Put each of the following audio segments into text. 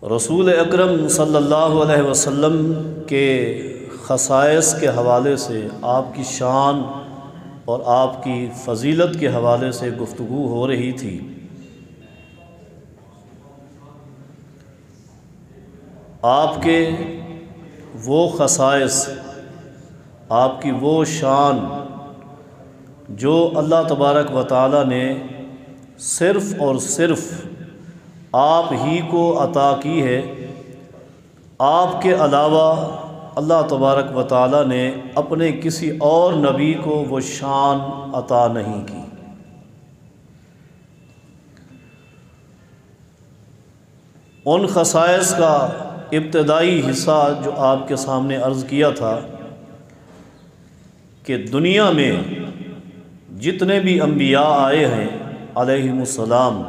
رسول اکرم صلی اللہ علیہ وسلم کے خصائص کے حوالے سے، آپ کی شان اور آپ کی فضیلت کے حوالے سے گفتگو ہو رہی تھی۔ آپ کے وہ خصائص، آپ کی وہ شان جو اللہ تبارک و تعالی نے صرف اور صرف آپ ہی کو عطا کی ہے، آپ کے علاوہ اللہ تبارک و تعالی نے اپنے کسی اور نبی کو وہ شان عطا نہیں کی۔ ان خصائص کا ابتدائی حصہ جو آپ کے سامنے عرض کیا تھا کہ دنیا میں جتنے بھی انبیاء آئے ہیں علیہم السلام،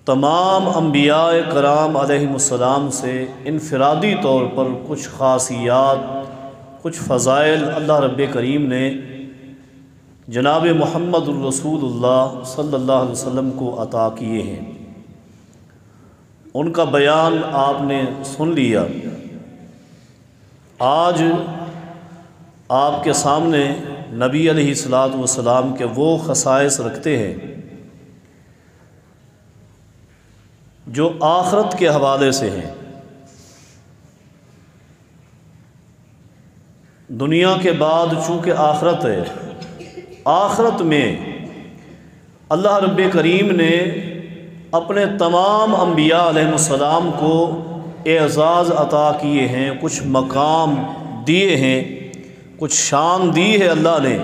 تمام انبیاء کرام علیہم السلام سے انفرادی طور پر کچھ خاصیات، کچھ فضائل اللہ رب کریم نے جناب محمد الرسول اللہ صلی اللہ علیہ وسلم کو عطا کیے ہیں۔ ان کا بیان آپ نے سن لیا۔ آج آپ کے سامنے نبی علیہ الصلوۃ والسلام کے وہ خصائص رکھتے ہیں جو آخرت کے حوالے سے ہیں۔ دنیا کے بعد چونکہ آخرت ہے، آخرت میں اللہ رب کریم نے اپنے تمام انبیاء علیہ السلام کو اعزاز عطا کیے ہیں، کچھ مقام دیے ہیں، کچھ شان دی ہے اللہ نے۔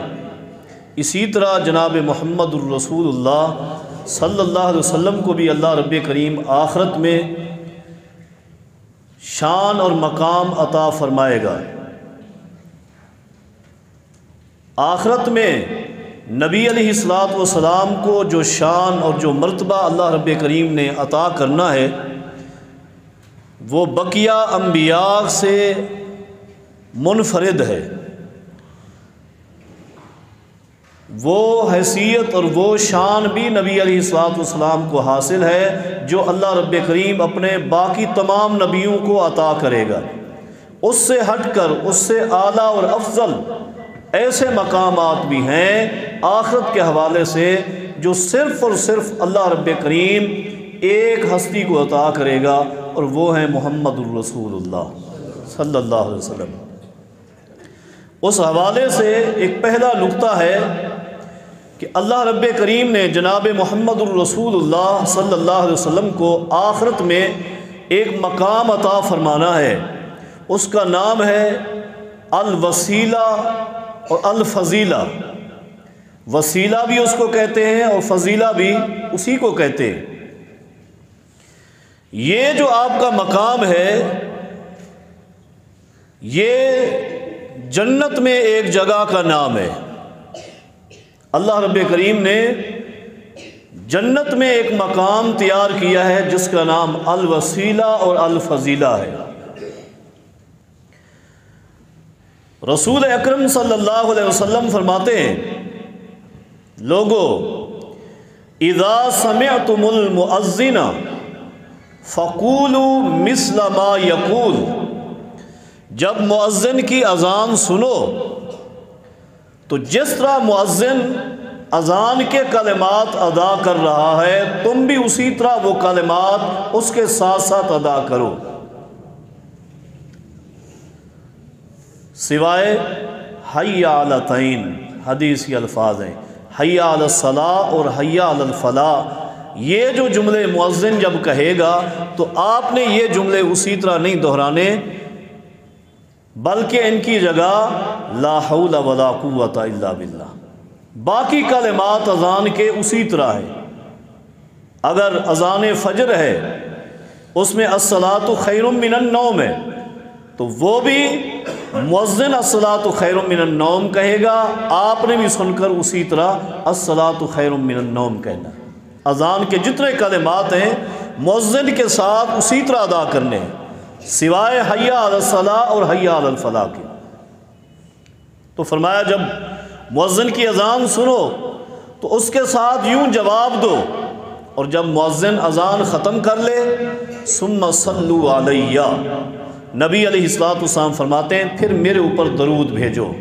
اسی طرح جناب محمد الرسول اللہ صلی اللہ علیہ وسلم کو بھی اللہ رب کریم آخرت میں شان اور مقام عطا فرمائے گا۔ آخرت میں نبی علیہ الصلوۃ والسلام کو جو شان اور جو مرتبہ اللہ رب کریم نے عطا کرنا ہے، وہ بقیہ انبیاء سے منفرد ہے۔ وہ حیثیت اور وہ شان بھی نبی علیہ الصلوۃ والسلام کو حاصل ہے جو اللہ رب کریم اپنے باقی تمام نبیوں کو عطا کرے گا۔ اس سے ہٹ کر، اس سے اعلیٰ اور افضل ایسے مقامات بھی ہیں آخرت کے حوالے سے جو صرف اور صرف اللہ رب کریم ایک ہستی کو عطا کرے گا، اور وہ ہیں محمد الرسول اللہ صلی اللہ علیہ وسلم۔ اس حوالے سے ایک پہلا نقطہ ہے کہ اللہ رب کریم نے جناب محمد الرسول اللہ صلی اللہ علیہ وسلم کو آخرت میں ایک مقام عطا فرمانا ہے۔ اس کا نام ہے الوسیلہ اور الفضیلہ۔ وسیلہ بھی اس کو کہتے ہیں اور فضیلہ بھی اسی کو کہتے ہیں۔ یہ جو آپ کا مقام ہے، یہ جنت میں ایک جگہ کا نام ہے۔ اللہ رب کریم نے جنت میں ایک مقام تیار کیا ہے جس کا نام الوسیلہ اور الفضیلہ ہے۔ رسول اکرم صلی اللہ علیہ وسلم فرماتے ہیں، لوگو اذا سمعتم المؤذن فقولوا مثل ما یقول، جب مؤذن کی اذان سنو تو جس طرح مؤذن اذان کے کلمات ادا کر رہا ہے، تم بھی اسی طرح وہ کلمات اس کے ساتھ ساتھ ادا کرو۔ سوائے حی علی الطین، حدیثی الفاظ ہیں حی علی الصلاۃ اور حی علی الفلاح۔ یہ جو جملے مؤذن جب کہے گا تو آپ نے یہ جملے اسی طرح نہیں دہرانے، بلکہ ان کی جگہ لا حول ولا قوت الا باللہ۔ باقی کلمات اذان کے اسی طرح ہے۔ اگر اذان فجر ہے، اس میں الصلاۃ خیر من النوم ہے، تو وہ بھی مؤذن الصلاۃ خیر من النوم کہے گا، آپ نے بھی سن کر اسی طرح الصلاۃ خیر من النوم کہنا۔ اذان کے جتنے کلمات ہیں مؤذن کے ساتھ اسی طرح ادا کرنے ہیں، سوائے حی علی الصلاۃ اور حی علی الفلاح کے۔ تو فرمایا جب مؤذن کی اذان سنو تو اس کے ساتھ یوں جواب دو اور جب مؤذن اذان ختم کر لے ثم صلوا علیہ، نبی علیہ الصلوۃ والسلام فرماتے ہیں پھر میرے اوپر درود بھیجو،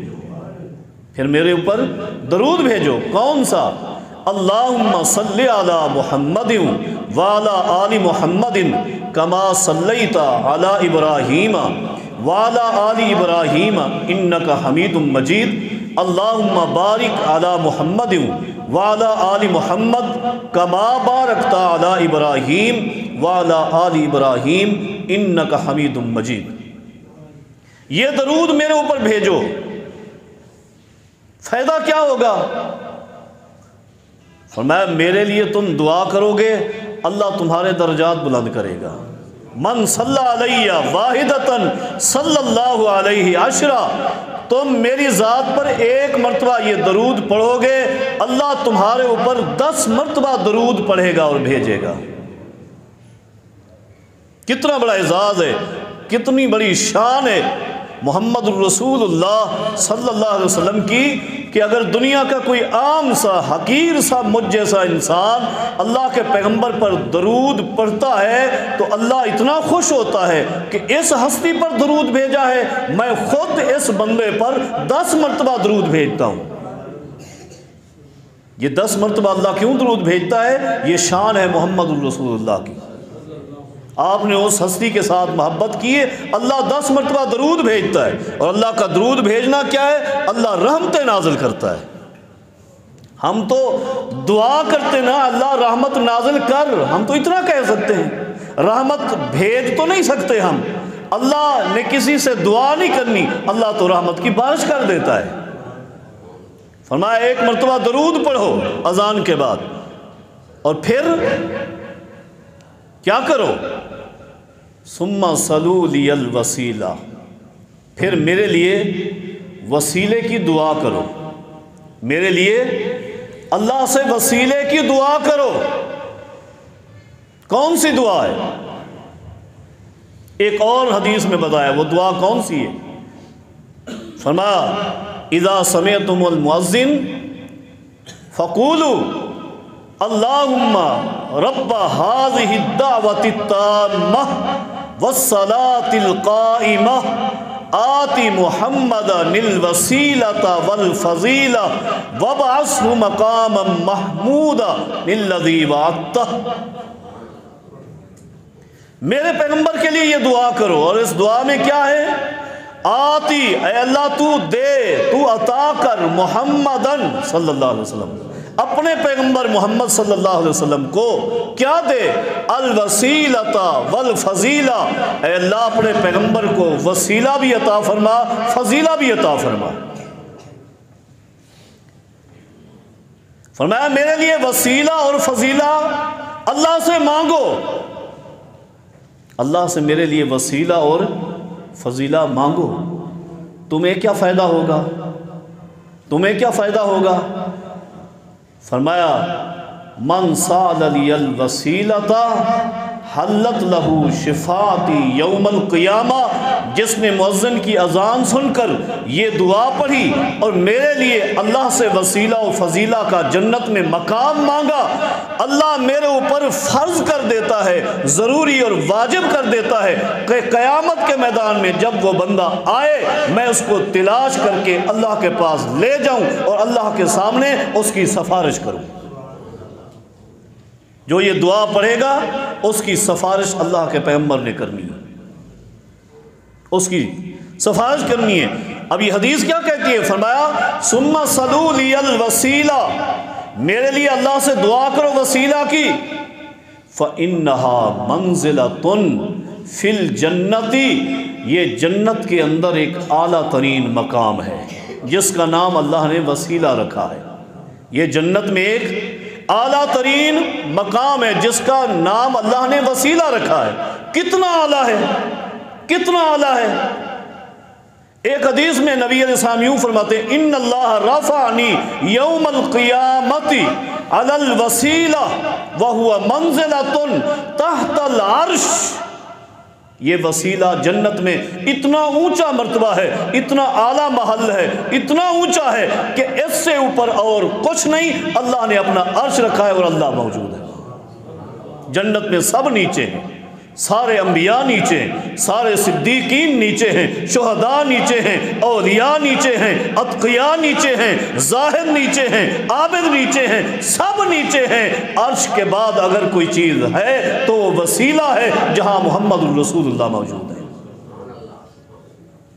پھر میرے اوپر درود بھیجو۔ کون سا؟ اللہم صلی علی محمد وعلی آل محمد کما صلیت علی ابراہیم وعلی آل ابراہیم انک حمید مجید، اللہم بارک علی محمد وعلی آل محمد کما بارکت علی ابراہیم وعلی آل ابراہیم انک حمید مجید۔ یہ درود میرے اوپر بھیجو۔ فائدہ کیا ہوگا؟ فرمایا میرے لیے تم دعا کرو گے اللہ تمہارے درجات بلند کرے گا۔ من صلی علیہ واحدتاً صلی اللہ علیہ عشرہ، تم میری ذات پر ایک مرتبہ یہ درود پڑھو گے اللہ تمہارے اوپر 10 مرتبہ درود پڑھے گا اور بھیجے گا۔ کتنا بڑا اعزاز ہے، کتنی بڑی شان ہے محمد الرسول اللہ صلی اللہ علیہ وسلم کی، کہ اگر دنیا کا کوئی عام سا حقیر سا مجھ جیسا انسان اللہ کے پیغمبر پر درود پڑھتا ہے تو اللہ اتنا خوش ہوتا ہے کہ اس ہستی پر درود بھیجا ہے، میں خود اس بندے پر 10 مرتبہ درود بھیجتا ہوں۔ یہ 10 مرتبہ اللہ کیوں درود بھیجتا ہے؟ یہ شان ہے محمد الرسول اللہ کی۔ آپ نے اس ہستی کے ساتھ محبت کی ہے، اللہ 10 مرتبہ درود بھیجتا ہے۔ اور اللہ کا درود بھیجنا کیا ہے؟ اللہ رحمتیں نازل کرتا ہے۔ ہم تو دعا کرتے نا اللہ رحمت نازل کر، ہم تو اتنا کہہ سکتے ہیں، رحمت بھیج تو نہیں سکتے ہم۔ اللہ نے کسی سے دعا نہیں کرنی، اللہ تو رحمت کی بارش کر دیتا ہے۔ فرمایا ایک مرتبہ درود پڑھو اذان کے بعد، اور پھر کیا کرو؟ ثم صلوا لی الوسیلہ، پھر میرے لیے وسیلے کی دعا کرو، میرے لیے اللہ سے وسیلے کی دعا کرو۔ کون سی دعا ہے؟ ایک اور حدیث میں بتایا وہ دعا کون سی ہے؟ فرمایا اذا سمعتم المؤذن فقولوا اللہم رب هذه الدعوة التامة والصلاة القائمة آت محمدا الوسیلة والفضیلة وابعثه مقاما محمودا الذی وعدتہ۔ میرے پیغمبر کے لیے یہ دعا کرو، اور اس دعا میں کیا ہے؟ آتی، اے اللہ تو دے، تو عطا کر، محمدن صلی اللہ علیہ وسلم، اپنے پیغمبر محمد صلی اللہ علیہ وسلم کو کیا دے؟ الوسیلۃ والفضیلہ، اے اللہ اپنے پیغمبر کو وسیلہ بھی عطا فرما، فضیلہ بھی عطا فرما۔ فرمایا میرے لیے وسیلہ اور فضیلہ اللہ سے مانگو، اللہ سے میرے لیے وسیلہ اور فضیلہ مانگو۔ تمہیں کیا فائدہ ہوگا؟ تمہیں کیا فائدہ ہوگا؟ فرمایا من سال لی الوسیلۃ حلت لہ شفاعتی یوم القیامہ، جس نے مؤذن کی اذان سن کر یہ دعا پڑھی اور میرے لیے اللہ سے وسیلہ و فضیلہ کا جنت میں مقام مانگا، اللہ میرے اوپر فرض کر دیتا ہے، ضروری اور واجب کر دیتا ہے کہ قیامت کے میدان میں جب وہ بندہ آئے میں اس کو تلاش کر کے اللہ کے پاس لے جاؤں اور اللہ کے سامنے اس کی سفارش کروں۔ جو یہ دعا پڑھے گا اس کی سفارش اللہ کے پیغمبر نے کرنی ہے، اس کی سفارش کرنی ہے۔ اب یہ حدیث کیا کہتی ہے؟ فرمایا ثم صلوا لی الوسیلہ، میرے لیے اللہ سے دعا کرو وسیلہ کی، فإنہا منزلۃ فی الجنت، یہ جنت کے اندر ایک اعلیٰ ترین مقام ہے جس کا نام اللہ نے وسیلہ رکھا ہے۔ یہ جنت میں ایک اعلیٰ ترین مقام ہے جس کا نام اللہ نے وسیلہ رکھا ہے۔ کتنا اعلیٰ ہے، کتنا اعلیٰ ہے۔ ایک حدیث میں نبی علیہ السلام یوں فرماتے ہیں ان اللہ رفعنی یوم القیامت علی الوسیلہ وہو منزلۃ تحت العرش، یہ وسیلہ جنت میں اتنا اونچا مرتبہ ہے، اتنا اعلیٰ محل ہے، اتنا اونچا ہے کہ اس سے اوپر اور کچھ نہیں، اللہ نے اپنا عرش رکھا ہے اور اللہ موجود ہے۔ جنت میں سب نیچے ہیں، سارے انبیاء نیچے ہیں، سارے صدیقین نیچے ہیں، شہداء نیچے ہیں، اولیاء نیچے ہیں، اتقیاء نیچے ہیں، زاہد نیچے ہیں، عابد نیچے ہیں، سب نیچے ہیں۔ عرش کے بعد اگر کوئی چیز ہے تو وہ وسیلہ ہے جہاں محمد الرسول اللہ موجود ہے۔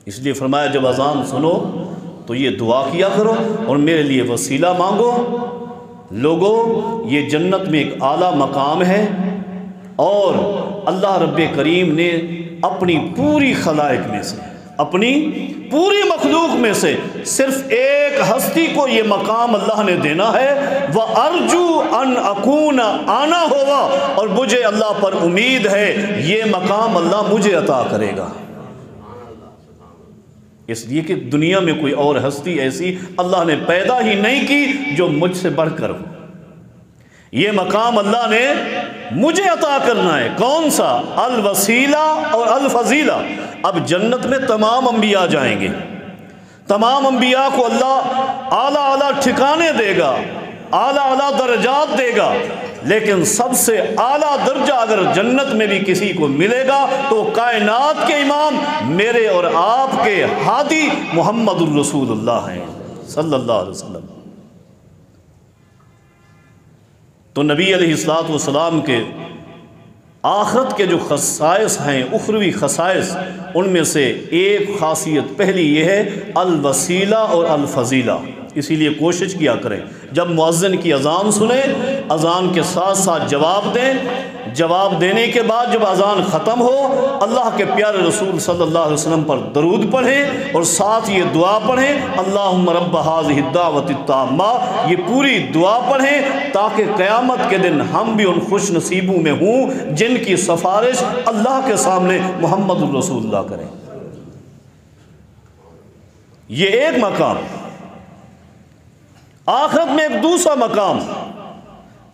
اس لیے فرمایا جب اذان سنو تو یہ دعا کیا کرو اور میرے لیے وسیلہ مانگو۔ لوگوں، یہ جنت میں ایک اعلیٰ مقام ہے، اور اللہ رب کریم نے اپنی پوری خلائق میں سے، اپنی پوری مخلوق میں سے صرف ایک ہستی کو یہ مقام اللہ نے دینا ہے، وَأَرْجُو أَنْ أَكُونَ آنا ہوگا، اور مجھے اللہ پر امید ہے یہ مقام اللہ مجھے عطا کرے گا۔ اس لیے کہ دنیا میں کوئی اور ہستی ایسی اللہ نے پیدا ہی نہیں کی جو مجھ سے بڑھ کر ہو۔ یہ مقام اللہ نے مجھے عطا کرنا ہے۔ کون سا؟ الوسیلہ اور الفضیلہ۔ اب جنت میں تمام انبیاء جائیں گے، تمام انبیاء کو اللہ اعلیٰ اعلیٰ ٹھکانے دے گا، اعلیٰ اعلیٰ درجات دے گا، لیکن سب سے اعلیٰ درجہ اگر جنت میں بھی کسی کو ملے گا تو کائنات کے امام میرے اور آپ کے ہادی محمد الرسول اللہ ہیں صلی اللہ علیہ وسلم۔ تو نبی علیہ الصلوۃ والسلام کے آخرت کے جو خصائص ہیں، اخروی خصائص، ان میں سے ایک خاصیت پہلی یہ ہے الوسیلہ اور الفضیلہ۔ اسی لیے کوشش کیا کریں جب مؤذن کی اذان سنیں، اذان کے ساتھ ساتھ جواب دیں، جواب دینے کے بعد جب اذان ختم ہو اللہ کے پیارے رسول صلی اللہ علیہ وسلم پر درود پڑھیں اور ساتھ یہ دعا پڑھیں اللہم رب ھذہ الدعوۃ التامہ، یہ پوری دعا پڑھیں تاکہ قیامت کے دن ہم بھی ان خوش نصیبوں میں ہوں جن کی سفارش اللہ کے سامنے محمد الرسول اللہ کریں۔ یہ ایک مقام۔ آخرت میں ایک دوسرا مقام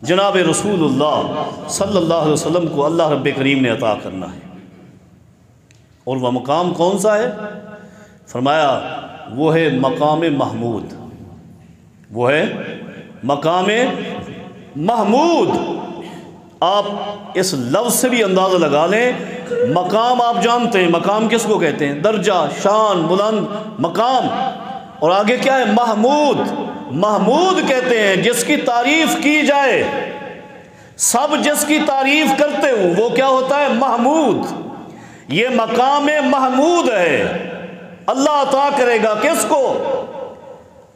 جناب رسول اللہ صلی اللہ علیہ وسلم کو اللہ رب کریم نے عطا کرنا ہے، اور وہ مقام کون سا ہے؟ فرمایا وہ ہے مقام محمود۔ وہ ہے مقام محمود۔ آپ اس لفظ سے بھی اندازہ لگا لیں، مقام آپ جانتے ہیں، مقام کس کو کہتے ہیں؟ درجہ، شان، بلند مقام۔ اور آگے کیا ہے؟ محمود۔ محمود کہتے ہیں جس کی تعریف کی جائے، سب جس کی تعریف کرتے ہوں وہ کیا ہوتا ہے؟ محمود۔ یہ مقام محمود ہے، اللہ عطا کرے گا کس کو؟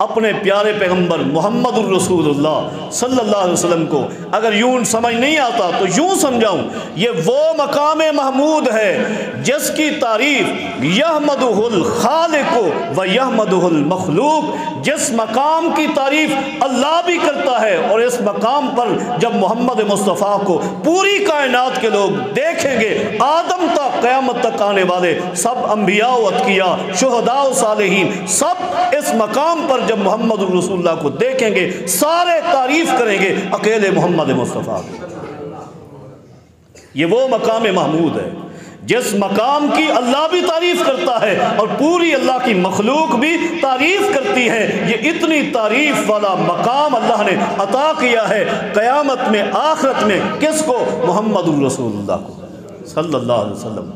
اپنے پیارے پیغمبر محمد الرسول اللہ صلی اللہ علیہ وسلم کو۔ اگر یوں سمجھ نہیں آتا تو یوں سمجھاؤں، یہ وہ مقام محمود ہے جس کی تعریف یحمدہ الخالق و یحمدہ المخلوق، جس مقام کی تعریف اللہ بھی کرتا ہے، اور اس مقام پر جب محمد مصطفیٰ کو پوری کائنات کے لوگ دیکھیں گے، آدم تک قیامت تک آنے والے سب انبیاء و اتقیاء، شہداء و صالحین، سب اس مقام پر جب محمد الرسول اللہ کو دیکھیں گے سارے تعریف کریں گے اکیلے محمد مصطفیٰ کی۔ یہ وہ مقام محمود ہے جس مقام کی اللہ بھی تعریف کرتا ہے اور پوری اللہ کی مخلوق بھی تعریف کرتی ہے۔ یہ اتنی تعریف والا مقام اللہ نے عطا کیا ہے قیامت میں، آخرت میں، کس کو؟ محمد الرسول اللہ کو صلی اللہ علیہ وسلم۔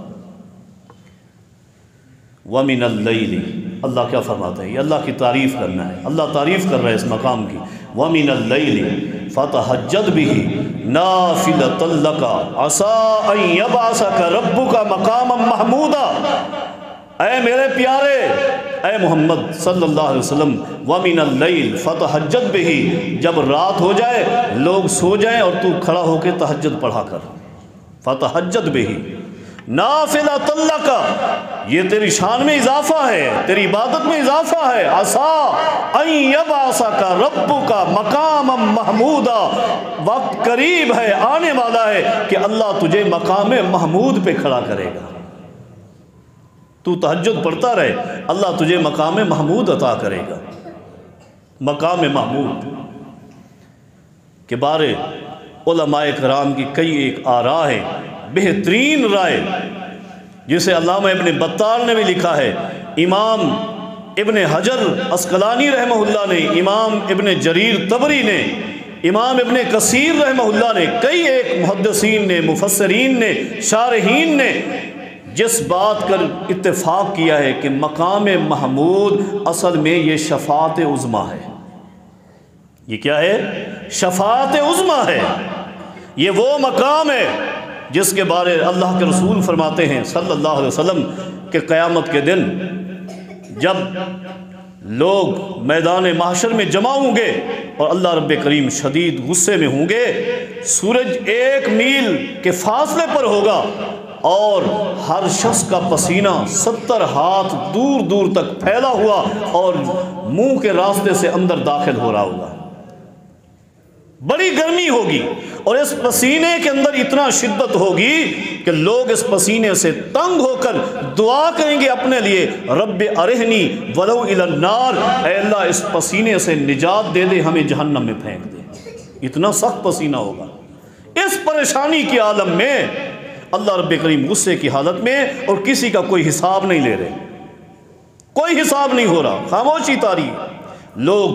وَمِنَ اللَّيْلِ، اللہ کیا فرماتا ہے؟ یہ اللہ کی تعریف کرنا ہے، اللہ تعریف کر رہا ہے اس مقام کی۔ وَمِنَ اللَّيْلِ فَتَہَجَّدْ بِهِ نَافِلَةً لَكَ عَسَىٰ أَن يَبْعَثَكَ رَبُّكَ مَقَامًا مَحْمُودًا۔ اے میرے پیارے، اے محمد صلی اللہ علیہ وسلم، وَمِنَ اللَّيْلِ فَتَہَجَّدْ بِهِ، جب رات ہو جائے، لوگ سو جائیں اور تو کھڑا ہو کے تہجد پڑھا کر۔ فَتَہَجَّدْ بِهِ نافلۃ لک، یہ تیری شان میں اضافہ ہے، تیری عبادت میں اضافہ ہے۔ عسیٰ ان یبعثک ربک مقاما محمودا، وقت قریب ہے، آنے والا ہے کہ اللہ تجھے مقام محمود پہ کھڑا کرے گا۔ تو تہجد پڑھتا رہے، اللہ تجھے مقام محمود عطا کرے گا۔ مقام محمود کے بارے علماء کرام کی کئی ایک آراء ہیں، بہترین رائے جسے علامہ ابن بطال نے بھی لکھا ہے، امام ابن حجر عسقلانی رحمہ اللہ نے، امام ابن جریر طبری نے امام ابن کثیر رحمہ اللہ نے، کئی ایک محدثین نے، مفسرین نے، شارحین نے جس بات کر اتفاق کیا ہے کہ مقام محمود اصل میں یہ شفاعت عظمیٰ ہے۔ یہ کیا ہے؟ شفاعت عظمیٰ ہے۔ یہ وہ مقام ہے جس کے بارے اللہ کے رسول فرماتے ہیں صلی اللہ علیہ وسلم کہ قیامت کے دن جب لوگ میدان محشر میں جمع ہوں گے اور اللہ رب کریم شدید غصے میں ہوں گے، سورج 1 میل کے فاصلے پر ہوگا اور ہر شخص کا پسینہ 70 ہاتھ دور دور تک پھیلا ہوا اور منہ کے راستے سے اندر داخل ہو رہا ہوگا۔ بڑی گرمی ہوگی اور اس پسینے کے اندر اتنا شدت ہوگی کہ لوگ اس پسینے سے تنگ ہو کر دعا کریں گے اپنے لیے، رب ارہنی ولو الی النار، اے اللہ اس پسینے سے نجات دے دے، ہمیں جہنم میں پھینک دے۔ اتنا سخت پسینہ ہوگا۔ اس پریشانی کی عالم میں اللہ رب کریم غصے کی حالت میں اور کسی کا کوئی حساب نہیں لے رہے، کوئی حساب نہیں ہو رہا، خاموشی طاری۔ لوگ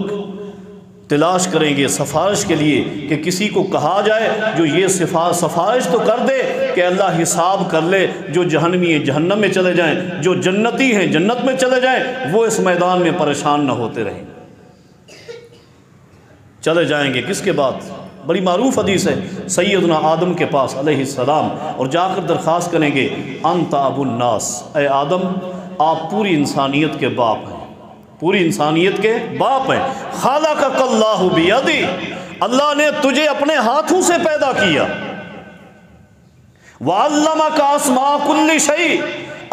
تلاش کریں گے سفارش کے لیے کہ کسی کو کہا جائے جو یہ سفارش تو کر دے کہ اللہ حساب کر لے، جو جہنمی ہیں جہنم میں چلے جائیں، جو جنتی ہیں جنت میں چلے جائیں، وہ اس میدان میں پریشان نہ ہوتے رہیں۔ چلے جائیں گے کس کے بعد؟ بڑی معروف حدیث ہے، سیدنا آدم کے پاس علیہ السلام، اور جا کر درخواست کریں گے انت ابو الناس، اے آدم آپ پوری انسانیت کے باپ ہیں، پوری انسانیت کے باپ ہیں، خالقک اللہ بیدی، اللہ نے تجھے اپنے ہاتھوں سے پیدا کیا، وعلمک اسماء کل شیء،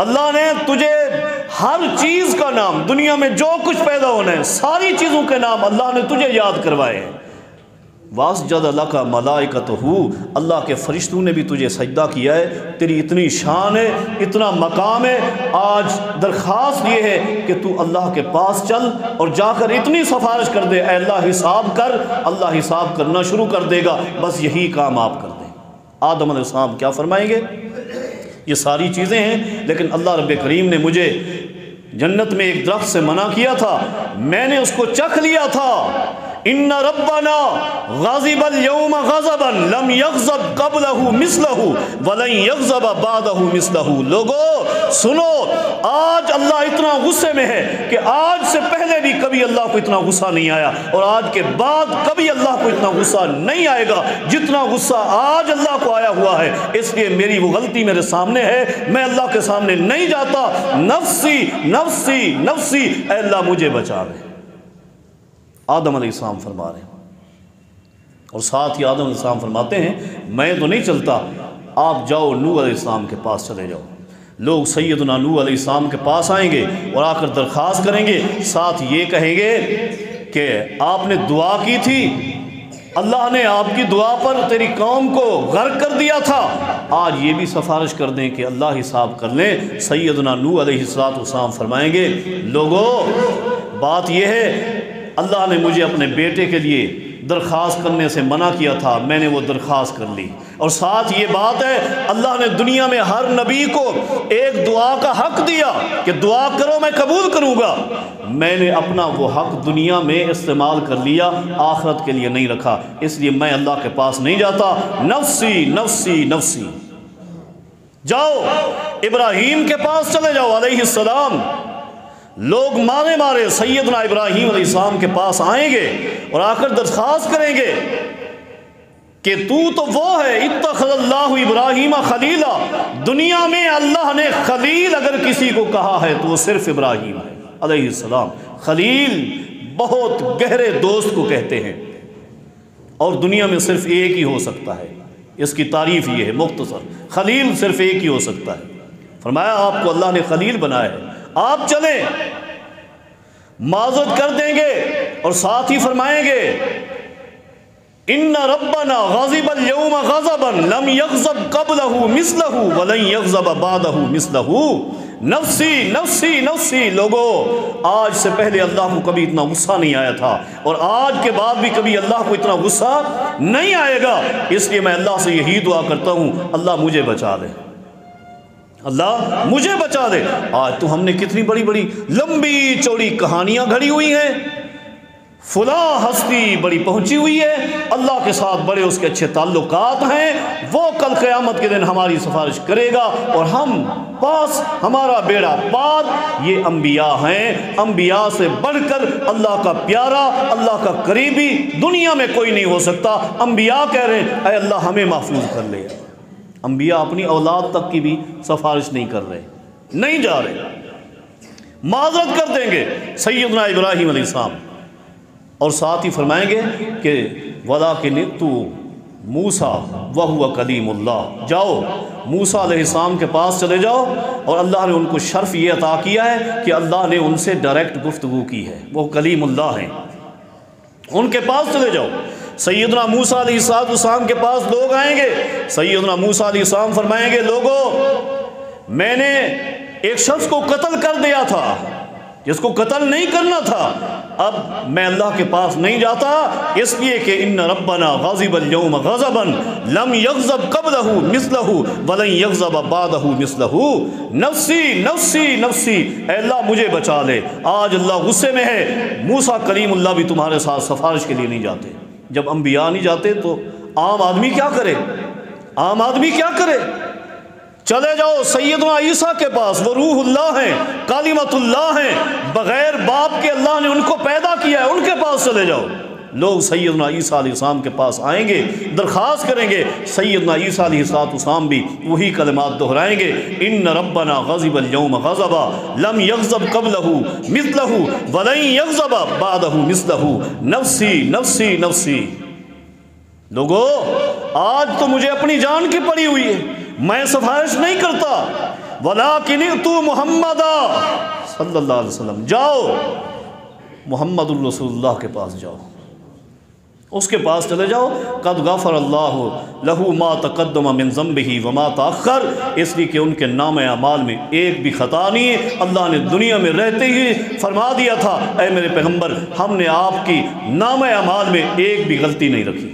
اللہ نے تجھے ہر چیز کا نام، دنیا میں جو کچھ پیدا ہونا ہے ساری چیزوں کے نام اللہ نے تجھے یاد کروائے ہیں، واسجد لک ملائکتہ، اللہ کے فرشتوں نے بھی تجھے سجدہ کیا ہے، تیری اتنی شان ہے، اتنا مقام ہے، آج درخواست یہ ہے کہ تو اللہ کے پاس چل اور جا کر اتنی سفارش کر دے، اے اللہ حساب کر، اللہ حساب کرنا شروع کر دے گا، بس یہی کام آپ کر دیں۔ آدم علیہ السلام کیا فرمائیں گے؟ یہ ساری چیزیں ہیں، لیکن اللہ رب کریم نے مجھے جنت میں ایک درخت سے منع کیا تھا، میں نے اس کو چکھ لیا تھا، ان ربنا غاضب اليوم غضبا لم يغضب قبله مثله ولن يغضب بعده مثله۔ لوگو سنو، آج اللہ اتنا غصے میں ہے کہ آج سے پہلے بھی کبھی اللہ کو اتنا غصہ نہیں آیا اور آج کے بعد کبھی اللہ کو اتنا غصہ نہیں آئے گا جتنا غصہ آج اللہ کو آیا ہوا ہے۔ اس لیے میری وہ غلطی میرے سامنے ہے، میں اللہ کے سامنے نہیں جاتا، نفسی نفسی نفسی، اے اللہ مجھے بچا لے۔ آدم علیہ السلام فرما رہے ہیں، اور ساتھ ہی آدم علیہ السلام فرماتے ہیں میں تو نہیں چلتا، آپ جاؤ نوح علیہ السلام کے پاس چلے جاؤ۔ لوگ سیدنا نوح علیہ السلام کے پاس آئیں گے اور آ کر درخواست کریں گے، ساتھ یہ کہیں گے کہ آپ نے دعا کی تھی، اللہ نے آپ کی دعا پر تیری قوم کو غرق کر دیا تھا، آج یہ بھی سفارش کر دیں کہ اللہ حساب کر لیں۔ سیدنا نوح علیہ السلام فرمائیں گے لوگو بات یہ ہے، اللہ نے مجھے اپنے بیٹے کے لیے درخواست کرنے سے منع کیا تھا، میں نے وہ درخواست کر لی، اور ساتھ یہ بات ہے اللہ نے دنیا میں ہر نبی کو ایک دعا کا حق دیا کہ دعا کرو میں قبول کروں گا، میں نے اپنا وہ حق دنیا میں استعمال کر لیا، آخرت کے لیے نہیں رکھا، اس لیے میں اللہ کے پاس نہیں جاتا، نفسی نفسی نفسی۔ جاؤ ابراہیم کے پاس چلے جاؤ علیہ السلام، لوگ مارے مارے سیدنا ابراہیم علیہ السلام کے پاس آئیں گے اور آ کر درخواست کریں گے کہ تو وہ ہے، اتخذ اللہ ابراہیم خلیلا، دنیا میں اللہ نے خلیل اگر کسی کو کہا ہے تو وہ صرف ابراہیم ہے علیہ السلام۔ خلیل بہت گہرے دوست کو کہتے ہیں اور دنیا میں صرف ایک ہی ہو سکتا ہے، اس کی تعریف یہ ہے مختصر، خلیل صرف ایک ہی ہو سکتا ہے۔ فرمایا آپ کو اللہ نے خلیل بنایا ہے، آپ چلیں، معذرت کر دیں گے اور ساتھ ہی فرمائیں گے ان ربنا غاضب اليوم غضبا لم يغضب قبله مثله ولن يغضب بعده مثله۔ نفسی نفسی نفسی، لوگو آج سے پہلے اللہ کو کبھی اتنا غصہ نہیں آیا تھا اور آج کے بعد بھی کبھی اللہ کو اتنا غصہ نہیں آئے گا، اس لیے میں اللہ سے یہی دعا کرتا ہوں اللہ مجھے بچا لے، اللہ مجھے بچا دے۔ آج تو ہم نے کتنی بڑی بڑی لمبی چوڑی کہانیاں گھڑی ہوئی ہیں، فلاں ہستی بڑی پہنچی ہوئی ہے، اللہ کے ساتھ بڑے اس کے اچھے تعلقات ہیں، وہ کل قیامت کے دن ہماری سفارش کرے گا اور ہم پاس ہمارا بیڑا پار۔ یہ انبیاء ہیں، انبیاء سے بڑھ کر اللہ کا پیارا، اللہ کا قریبی دنیا میں کوئی نہیں ہو سکتا۔ انبیاء کہہ رہے ہیں اے اللہ ہمیں محفوظ کر لے۔ انبیاء اپنی اولاد تک کی بھی سفارش نہیں کر رہے، نہیں جا رہے، معذرت کر دیں گے سیدنا ابراہیم علیہ السلام، اور ساتھ ہی فرمائیں گے کہ وَلَٰكِنِ ائْتُوا مُوسَىٰ وَهُوَ کلیم اللہ، جاؤ موسیٰ علیہ السلام کے پاس چلے جاؤ، اور اللہ نے ان کو شرف یہ عطا کیا ہے کہ اللہ نے ان سے ڈائریکٹ گفتگو کی ہے، وہ کلیم اللہ ہیں، ان کے پاس چلے جاؤ۔ سیدنا موسیٰ علیہ السلام کے پاس لوگ آئیں گے، سیدنا موسیٰ علیہ السلام فرمائیں گے لوگوں میں نے ایک شخص کو قتل کر دیا تھا جس کو قتل نہیں کرنا تھا، اب میں اللہ کے پاس نہیں جاتا اس لیے کہ ان ربنا غاضب اليوم غضبا لم یغضب قبلہ مثلہ ولن یغضب بعدہ مثلہ، نفسی نفسی نفسی، اے اللہ مجھے بچا لے، آج اللہ غصے میں ہے۔ موسیٰ کلیم اللہ بھی تمہارے ساتھ سفارش کے لیے نہیں جاتے۔ جب انبیاء نہیں جاتے تو عام آدمی کیا کرے؟ عام آدمی کیا کرے؟ چلے جاؤ سیدنا عیسیٰ کے پاس، وہ روح اللہ ہیں، کلمۃ اللہ ہیں، بغیر باپ کے اللہ نے ان کو پیدا کیا ہے، ان کے پاس چلے جاؤ۔ لوگ سیدنا عیسیٰ علیہ السلام کے پاس آئیں گے، درخواست کریں گے، سیدنا عیسیٰ علیہ السلام بھی وہی کلمات دہرائیں گے، ان ربنا غضب اليوم غضبا لم یغضب قبلہ مثلہ ولن یغضب بعدہ مثلہ، نفسی نفسی نفسی۔ لوگو آج تو مجھے اپنی جان کی پڑی ہوئی ہے، میں سفارش نہیں کرتا، وَلَٰكِنِ ائْتُوا مُحَمَّدًا صلی اللہ علیہ وسلم، جاؤ محمد الرسول اللہ کے پاس جاؤ، اس کے پاس چلے جاؤ۔ قد غفر اللہ لہ ما تقدم من ذنبہ وما تاخر، اس لیے کہ ان کے نام اعمال میں ایک بھی خطا نہیں ہے۔ اللہ نے دنیا میں رہتے ہی فرما دیا تھا اے میرے پیغمبر ہم نے آپ کی نام اعمال میں ایک بھی غلطی نہیں رکھی،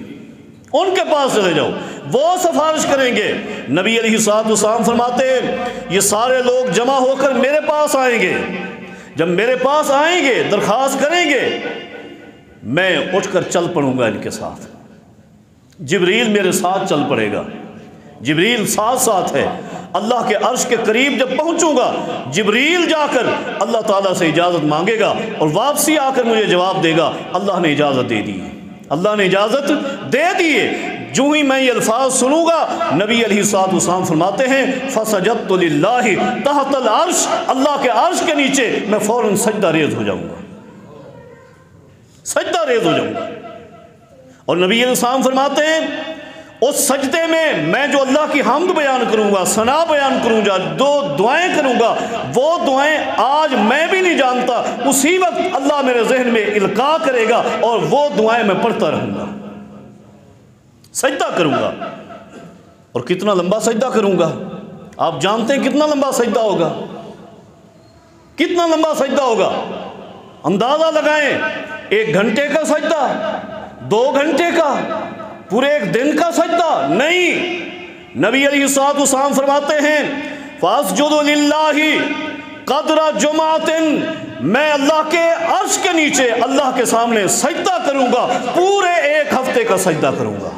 ان کے پاس چلے جاؤ، وہ سفارش کریں گے۔ نبی علیہ السلام فرماتے ہیں یہ سارے لوگ جمع ہو کر میرے پاس آئیں گے، جب میرے پاس آئیں گے درخواست کریں گے میں اٹھ کر چل پڑوں گا ان کے ساتھ، جبریل میرے ساتھ چل پڑے گا، جبریل ساتھ ساتھ ہے۔ اللہ کے عرش کے قریب جب پہنچوں گا جبریل جا کر اللہ تعالیٰ سے اجازت مانگے گا اور واپسی آ کر مجھے جواب دے گا اللہ نے اجازت دے دی ہے، اللہ نے اجازت دے دی ہے۔ جو ہی میں یہ الفاظ سنوں گا نبی علیہ السلام فرماتے ہیں فسجدت للہ تحت العرش، اللہ کے عرش کے نیچے میں فوراً سجدہ ریز ہو جاؤں گا، سجدہ ریز ہو جاؤں گا۔ اور نبی علیہ السلام فرماتے ہیں اس سجدے میں جو اللہ کی حمد بیان کروں گا، ثنا بیان کروں گا، دو دعائیں کروں گا، وہ دعائیں آج میں بھی نہیں جانتا، اسی وقت اللہ میرے ذہن میں القاء کرے گا اور وہ دعائیں میں پڑھتا رہوں گا، سجدہ کروں گا۔ اور کتنا لمبا سجدہ کروں گا؟ آپ جانتے ہیں کتنا لمبا سجدہ ہوگا؟ کتنا لمبا سجدہ ہوگا؟ اندازہ لگائیں، 1 گھنٹے کا سجدہ، 2 گھنٹے کا، پورے 1 دن کا سجدہ نہیں۔ نبی علیہ السلام فرماتے ہیں فَاسْجُدُ لِلَّهِ قَدْرَ جُمْعَةٍ، میں اللہ کے عرش کے نیچے اللہ کے سامنے سجدہ کروں گا، پورے 1 ہفتے کا سجدہ کروں گا،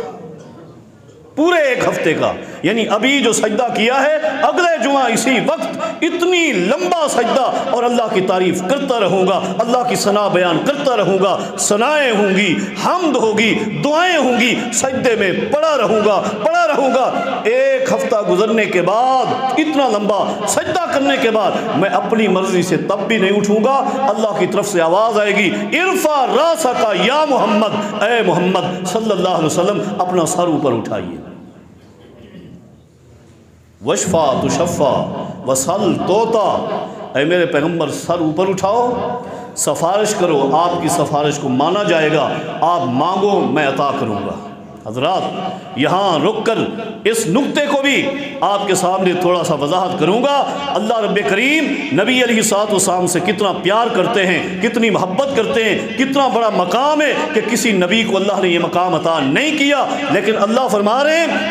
پورے 1 ہفتے کا، یعنی ابھی جو سجدہ کیا ہے اگلے جمعہ اسی وقت اتنی لمبا سجدہ، اور اللہ کی تعریف کرتا رہوں گا، اللہ کی ثنا بیان کرتا رہوں گا، ثنائیں ہوں گی، حمد ہوگی، دعائیں ہوں گی، سجدے میں پڑا رہوں گا پڑا رہوں گا۔ 1 ہفتہ گزرنے کے بعد، اتنا لمبا سجدہ کرنے کے بعد میں اپنی مرضی سے تب بھی نہیں اٹھوں گا، اللہ کی طرف سے آواز آئے گی ارفع راسک یا محمد، اے محمد صلی اللہ علیہ وسلم اپنا سر اوپر اٹھائیے، وشفا تشفا وسل توتا، اے میرے پیغمبر سر اوپر اٹھاؤ، سفارش کرو، آپ کی سفارش کو مانا جائے گا، آپ مانگو میں عطا کروں گا۔ حضرات یہاں رک کر اس نقطے کو بھی آپ کے سامنے تھوڑا سا وضاحت کروں گا۔ اللہ رب کریم نبی علیہ السلام سے کتنا پیار کرتے ہیں، کتنی محبت کرتے ہیں، کتنا بڑا مقام ہے کہ کسی نبی کو اللہ نے یہ مقام عطا نہیں کیا، لیکن اللہ فرما رہے ہیں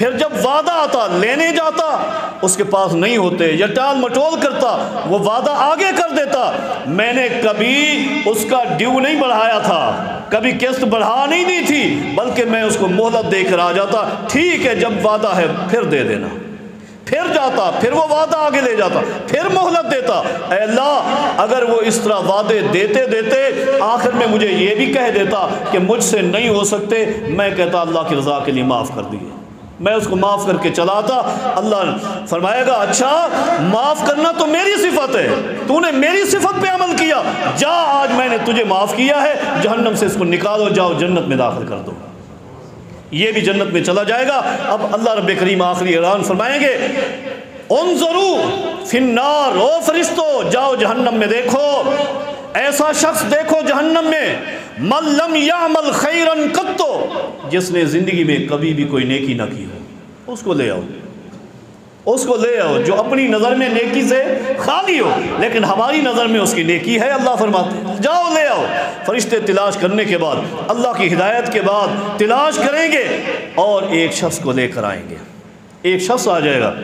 پھر جب وعدہ آتا لینے جاتا اس کے پاس نہیں ہوتے یا ٹال مٹول کرتا، وہ وعدہ آگے کر دیتا۔ میں نے کبھی اس کا ڈیو نہیں بڑھایا تھا، کبھی قسط بڑھا نہیں دی تھی، بلکہ میں اس کو مہلت دے کر آ جاتا، ٹھیک ہے جب وعدہ ہے پھر دے دینا۔ پھر جاتا، پھر وہ وعدہ آگے لے جاتا، پھر مہلت دیتا۔ اے اللہ اگر وہ اس طرح وعدے دیتے دیتے آخر میں مجھے یہ بھی کہہ دیتا کہ مجھ سے نہیں ہو سکتے، میں کہتا اللہ کی رضا کے لیے معاف کر دیے، میں اس کو معاف کر کے چلاتا۔ اللہ فرمائے گا اچھا معاف کرنا تو میری صفت ہے، تو نے میری صفت پہ عمل کیا، جا آج میں نے تجھے معاف کیا ہے، جہنم سے اس کو نکالو، جاؤ جنت میں داخل کر دو۔ یہ بھی جنت میں چلا جائے گا۔ اب اللہ رب کریم آخری اعلان فرمائیں گے، انظروا فی النار، او فرشتو جاؤ جہنم میں دیکھو، ایسا شخص دیکھو جہنم میں، من لم یعمل خیرا قط، جس نے زندگی میں کبھی بھی کوئی نیکی نہ کی ہو، اس کو لے آؤ، اس کو لے آؤ، جو اپنی نظر میں نیکی سے خالی ہو لیکن ہماری نظر میں اس کی نیکی ہے۔ اللہ فرماتے ہیں جاؤ لے آؤ۔ فرشتے تلاش کرنے کے بعد، اللہ کی ہدایت کے بعد تلاش کریں گے اور ایک شخص کو لے کر آئیں گے۔ ایک شخص آ جائے گا،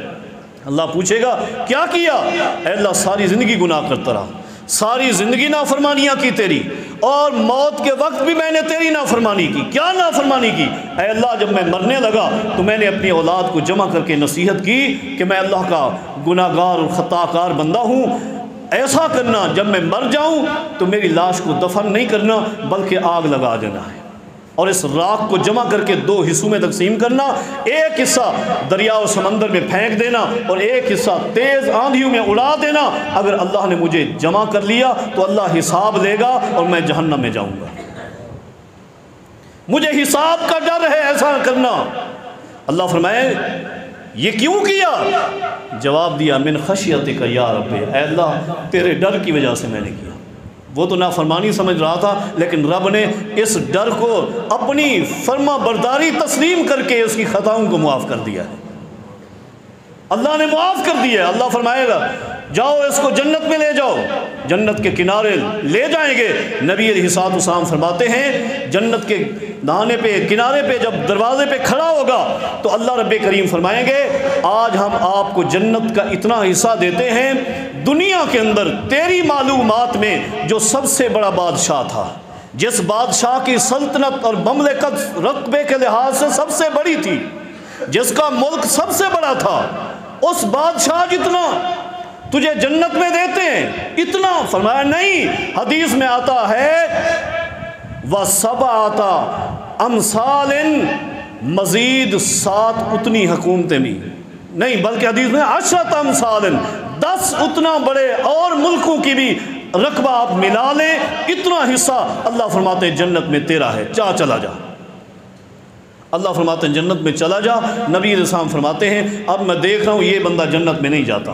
اللہ پوچھے گا کیا کیا؟ اے اللہ ساری زندگی گناہ کرتا رہا، ساری زندگی نافرمانیاں کی تیری، اور موت کے وقت بھی میں نے تیری نافرمانی کی۔ کیا نافرمانی کی؟ اے اللہ جب میں مرنے لگا تو میں نے اپنی اولاد کو جمع کر کے نصیحت کی کہ میں اللہ کا گناہ گار اور خطا کار بندہ ہوں، ایسا کرنا جب میں مر جاؤں تو میری لاش کو دفن نہیں کرنا بلکہ آگ لگا دینا ہے، اور اس راکھ کو جمع کر کے 2 حصوں میں تقسیم کرنا، ایک حصہ دریا و سمندر میں پھینک دینا اور ایک حصہ تیز آندھیوں میں اڑا دینا۔ اگر اللہ نے مجھے جمع کر لیا تو اللہ حساب لے گا اور میں جہنم میں جاؤں گا، مجھے حساب کا ڈر ہے ایسا کرنا۔ اللہ فرمائے یہ کیوں کیا؟ جواب دیا من خشیتک یا رب، اے اللہ تیرے ڈر کی وجہ سے میں نے کیا۔ وہ تو نافرمانی سمجھ رہا تھا لیکن رب نے اس ڈر کو اپنی فرما برداری تسلیم کر کے اس کی خطاؤں کو معاف کر دیا ہے، اللہ نے معاف کر دیا ہے۔ اللہ فرمائے گا جاؤ اس کو جنت میں لے جاؤ، جنت کے کنارے لے جائیں گے۔ نبی علیہ الصلوۃ والسلام فرماتے ہیں جنت کے دانے پہ کنارے پہ جب دروازے پہ کھڑا ہوگا تو اللہ رب کریم فرمائیں گے آج ہم آپ کو جنت کا اتنا حصہ دیتے ہیں، دنیا کے اندر تیری معلومات میں جو سب سے بڑا بادشاہ تھا، جس بادشاہ کی سلطنت اور مملکت رقبے کے لحاظ سے سب سے بڑی تھی، جس کا ملک سب سے بڑا تھا، اس بادشاہ جتنا تجھے جنت میں دیتے ہیں اتنا؟ فرمایا نہیں، حدیث میں آتا ہے وَسَبْعَةَ أَمْثَالٍ، مزید 7 اتنی حکومتیں بھی نہیں، بلکہ حدیث میں 10 أمثال، 10 اتنا بڑے اور ملکوں کی بھی رقبہ آپ ملا لیں، اتنا حصہ اللہ فرماتے ہیں جنت میں تیرا ہے، چلا جا۔ اللہ فرماتے ہیں جنت میں چلا جا۔ نبی علیہ السلام فرماتے ہیں اب میں دیکھ رہا ہوں یہ بندہ جنت میں نہیں جاتا۔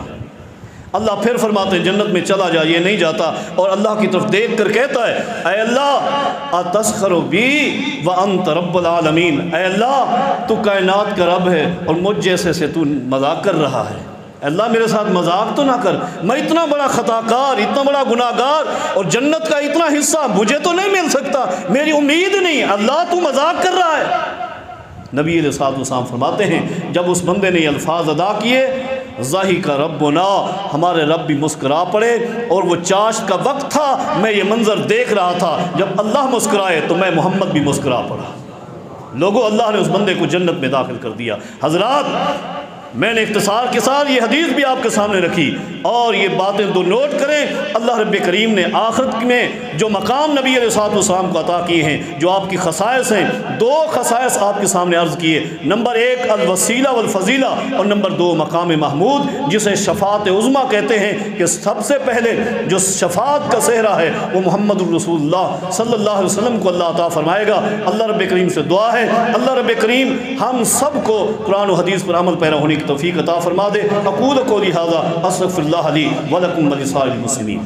اللہ پھر فرماتے ہیں جنت میں چلا جا، یہ نہیں جاتا، اور اللہ کی طرف دیکھ کر کہتا ہے اے اللہ اتسخر بی وانت رب العالمین، اے اللہ تو کائنات کا رب ہے اور مجھ جیسے سے تو مذاق کر رہا ہے، اللہ میرے ساتھ مذاق تو نہ کر، میں اتنا بڑا خطا کار، اتنا بڑا گناہ گار، اور جنت کا اتنا حصہ مجھے تو نہیں مل سکتا، میری امید نہیں، اللہ تو مذاق کر رہا ہے۔ نبی علیہ الصلوۃ والسلام فرماتے ہیں جب اس بندے نے یہ الفاظ ادا کیے ضحک ربنا، ہمارے رب بھی مسکرا پڑے، اور وہ چاشت کا وقت تھا، میں یہ منظر دیکھ رہا تھا، جب اللہ مسکرائے تو میں محمد بھی مسکرا پڑا۔ لوگوں اللہ نے اس بندے کو جنت میں داخل کر دیا۔ حضرات میں نے اختصار کے ساتھ یہ حدیث بھی آپ کے سامنے رکھی، اور یہ باتیں دو نوٹ کریں، اللہ رب کریم نے آخرت میں جو مقام نبی علیہ الصلوۃ والسلام کو عطا کیے ہیں، جو آپ کی خصائص ہیں، 2 خصائص آپ کے سامنے عرض کیے، نمبر 1 الوسیلہ والفضیلہ، اور نمبر 2 مقام محمود، جسے شفاعت عظمیٰ کہتے ہیں، کہ سب سے پہلے جو شفاعت کا صحرا ہے وہ محمد الرسول اللہ صلی اللہ علیہ وسلم کو اللہ عطا فرمائے گا۔ اللہ رب کریم سے دعا ہے اللہ رب کریم ہم سب کو قرآن و حدیث پر عمل پیرا ہونے کی توفیق عطا فرما دے۔ اقول قولی ھذا استغفر اللہ لی ولکم ولسائر المسلمین۔